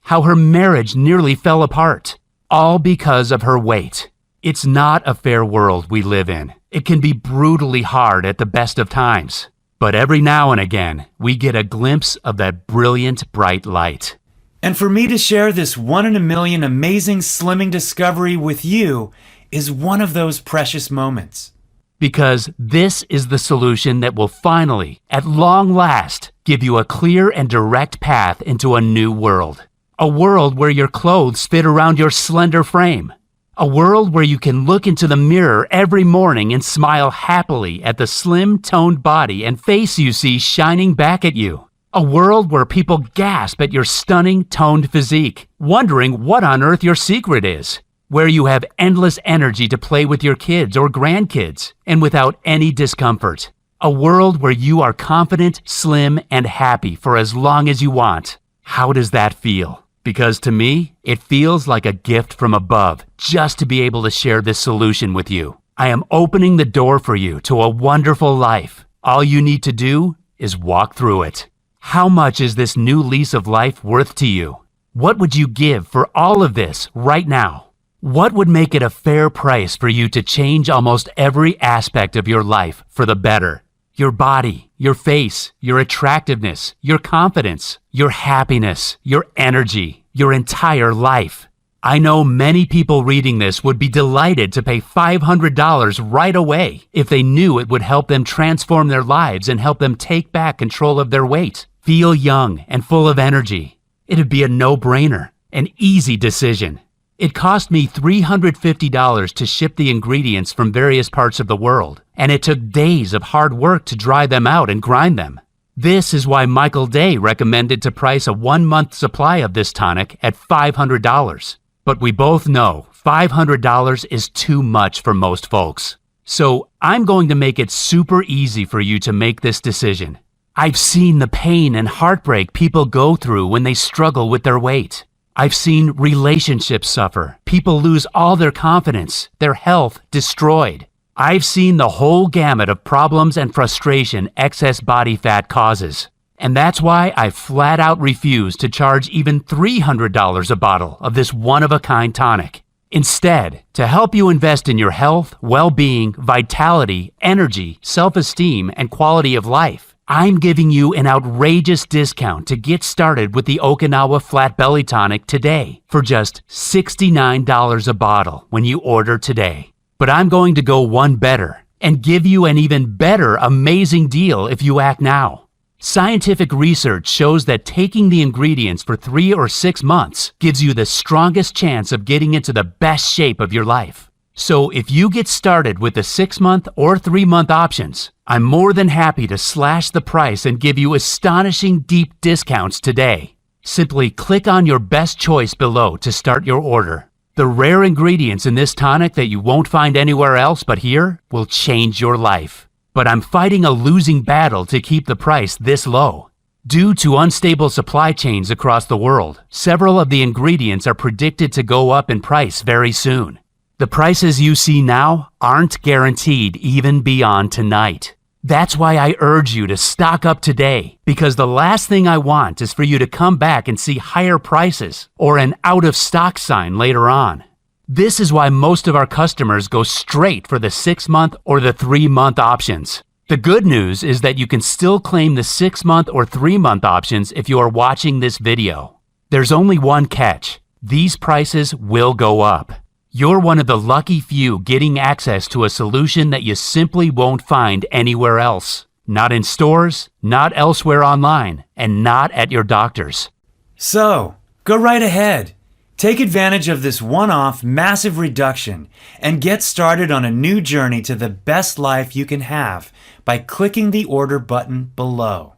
How her marriage nearly fell apart, all because of her weight. It's not a fair world we live in. It can be brutally hard at the best of times. But every now and again, we get a glimpse of that brilliant, bright light. And for me to share this 1 in a million amazing slimming discovery with you is one of those precious moments. Because this is the solution that will finally, at long last, give you a clear and direct path into a new world. A world where your clothes fit around your slender frame. A world where you can look into the mirror every morning and smile happily at the slim, toned body and face you see shining back at you. A world where people gasp at your stunning, toned physique, wondering what on earth your secret is. Where you have endless energy to play with your kids or grandkids, and without any discomfort. A world where you are confident, slim, and happy for as long as you want. How does that feel? Because to me, it feels like a gift from above just to be able to share this solution with you. I am opening the door for you to a wonderful life, All you need to do is walk through it. How much is this new lease of life worth to you? What would you give for all of this right now? What would make it a fair price for you to change almost every aspect of your life for the better? Your body, your face, your attractiveness, your confidence, your happiness, your energy, your entire life. I know many people reading this would be delighted to pay $500 right away if they knew it would help them transform their lives and help them take back control of their weight, feel young and full of energy. It'd be a no-brainer, an easy decision. It cost me $350 to ship the ingredients from various parts of the world, and it took days of hard work to dry them out and grind them. This is why Michael Day recommended to price a 1-month supply of this tonic at $500. But we both know $500 is too much for most folks. So I'm going to make it super easy for you to make this decision. I've seen the pain and heartbreak people go through when they struggle with their weight. I've seen relationships suffer, people lose all their confidence, their health destroyed. I've seen the whole gamut of problems and frustration excess body fat causes. And that's why I flat out refuse to charge even $300 a bottle of this one-of-a-kind tonic. Instead, to help you invest in your health, well-being, vitality, energy, self-esteem, and quality of life, I'm giving you an outrageous discount to get started with the Okinawa Flat Belly Tonic today for just $69 a bottle when you order today. But I'm going to go one better and give you an even better amazing deal if you act now. Scientific research shows that taking the ingredients for 3 or 6 months gives you the strongest chance of getting into the best shape of your life. So if you get started with the 6-month or 3-month options, I'm more than happy to slash the price and give you astonishing deep discounts today. Simply click on your best choice below to start your order. The rare ingredients in this tonic that you won't find anywhere else but here will change your life. But I'm fighting a losing battle to keep the price this low. Due to unstable supply chains across the world, several of the ingredients are predicted to go up in price very soon. The prices you see now aren't guaranteed even beyond tonight. That's why I urge you to stock up today, because the last thing I want is for you to come back and see higher prices or an out of stock sign later on. This is why most of our customers go straight for the 6-month or the 3-month options. The good news is that you can still claim the 6-month or 3-month options if you are watching this video. There's only one catch. These prices will go up. You're one of the lucky few getting access to a solution that you simply won't find anywhere else. Not in stores, not elsewhere online, and not at your doctor's. So, go right ahead. Take advantage of this one-off massive reduction and get started on a new journey to the best life you can have by clicking the order button below.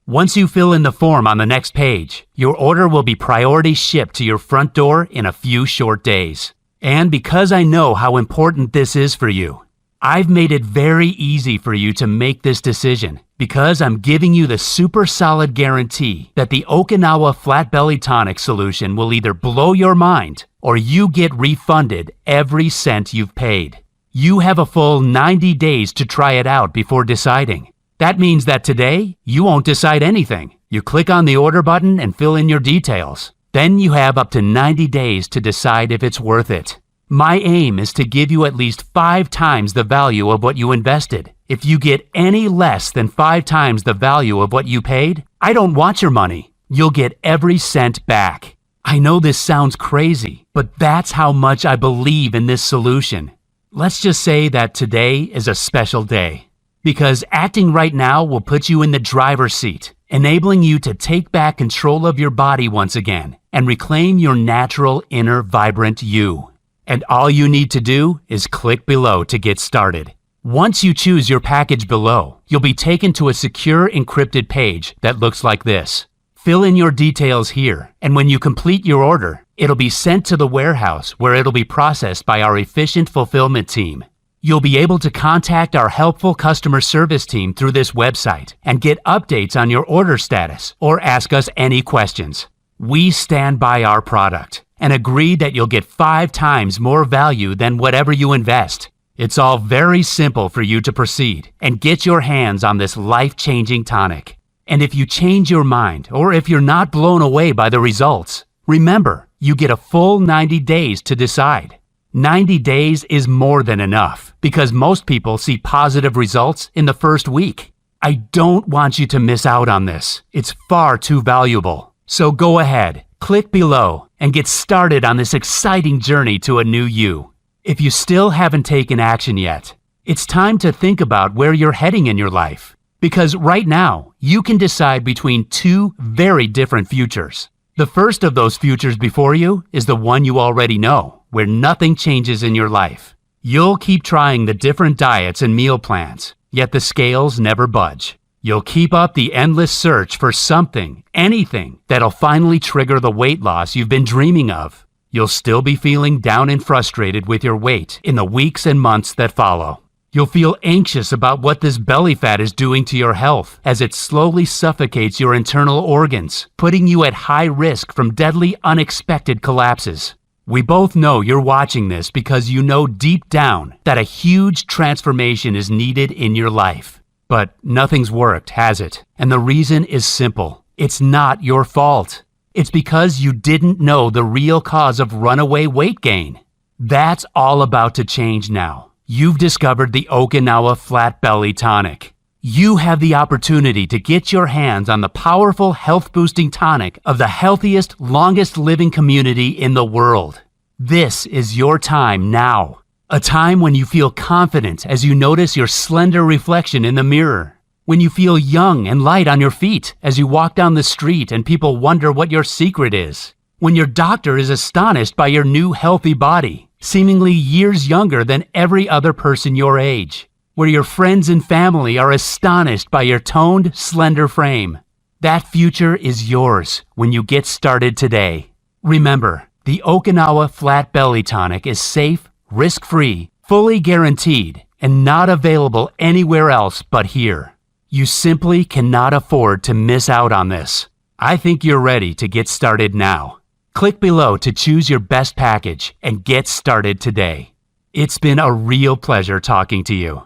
Once you fill in the form on the next page, your order will be priority shipped to your front door in a few short days. And because I know how important this is for you, I've made it very easy for you to make this decision because I'm giving you the super solid guarantee that the Okinawa Flat Belly Tonic solution will either blow your mind or you get refunded every cent you've paid. You have a full 90 days to try it out before deciding. That means that today, you won't decide anything. You click on the order button and fill in your details. Then you have up to 90 days to decide if it's worth it. My aim is to give you at least 5 times the value of what you invested. If you get any less than 5 times the value of what you paid, I don't want your money. You'll get every cent back. I know this sounds crazy, but that's how much I believe in this solution. Let's just say that today is a special day, because acting right now will put you in the driver's seat, enabling you to take back control of your body once again and reclaim your natural inner vibrant you. And all you need to do is click below to get started. Once you choose your package below, you'll be taken to a secure encrypted page that looks like this. Fill in your details here, and when you complete your order, it'll be sent to the warehouse where it'll be processed by our efficient fulfillment team. You'll be able to contact our helpful customer service team through this website and get updates on your order status or ask us any questions. We stand by our product and agree that you'll get 5 times more value than whatever you invest. It's all very simple for you to proceed and get your hands on this life-changing tonic. And if you change your mind, or if you're not blown away by the results, remember, you get a full 90 days to decide. 90 days is more than enough, because most people see positive results in the first week. I don't want you to miss out on this. It's far too valuable. So go ahead, click below, and get started on this exciting journey to a new you. If you still haven't taken action yet, it's time to think about where you're heading in your life. Because right now, you can decide between two very different futures. The first of those futures before you is the one you already know, where nothing changes in your life. You'll keep trying the different diets and meal plans, yet the scales never budge. You'll keep up the endless search for something, anything, that'll finally trigger the weight loss you've been dreaming of. You'll still be feeling down and frustrated with your weight in the weeks and months that follow. You'll feel anxious about what this belly fat is doing to your health as it slowly suffocates your internal organs, putting you at high risk from deadly unexpected collapses. We both know you're watching this because you know deep down that a huge transformation is needed in your life. But nothing's worked, has it? And the reason is simple. It's not your fault. It's because you didn't know the real cause of runaway weight gain. That's all about to change now. You've discovered the Okinawa Flat Belly Tonic. You have the opportunity to get your hands on the powerful health-boosting tonic of the healthiest, longest-living community in the world. This is your time now. A time when you feel confident as you notice your slender reflection in the mirror. When you feel young and light on your feet as you walk down the street and people wonder what your secret is. When your doctor is astonished by your new healthy body, seemingly years younger than every other person your age. Where your friends and family are astonished by your toned, slender frame. That future is yours when you get started today. Remember, the Okinawa Flat Belly Tonic is safe, risk-free, fully guaranteed, and not available anywhere else but here. You simply cannot afford to miss out on this. I think you're ready to get started now. Click below to choose your best package and get started today. It's been a real pleasure talking to you.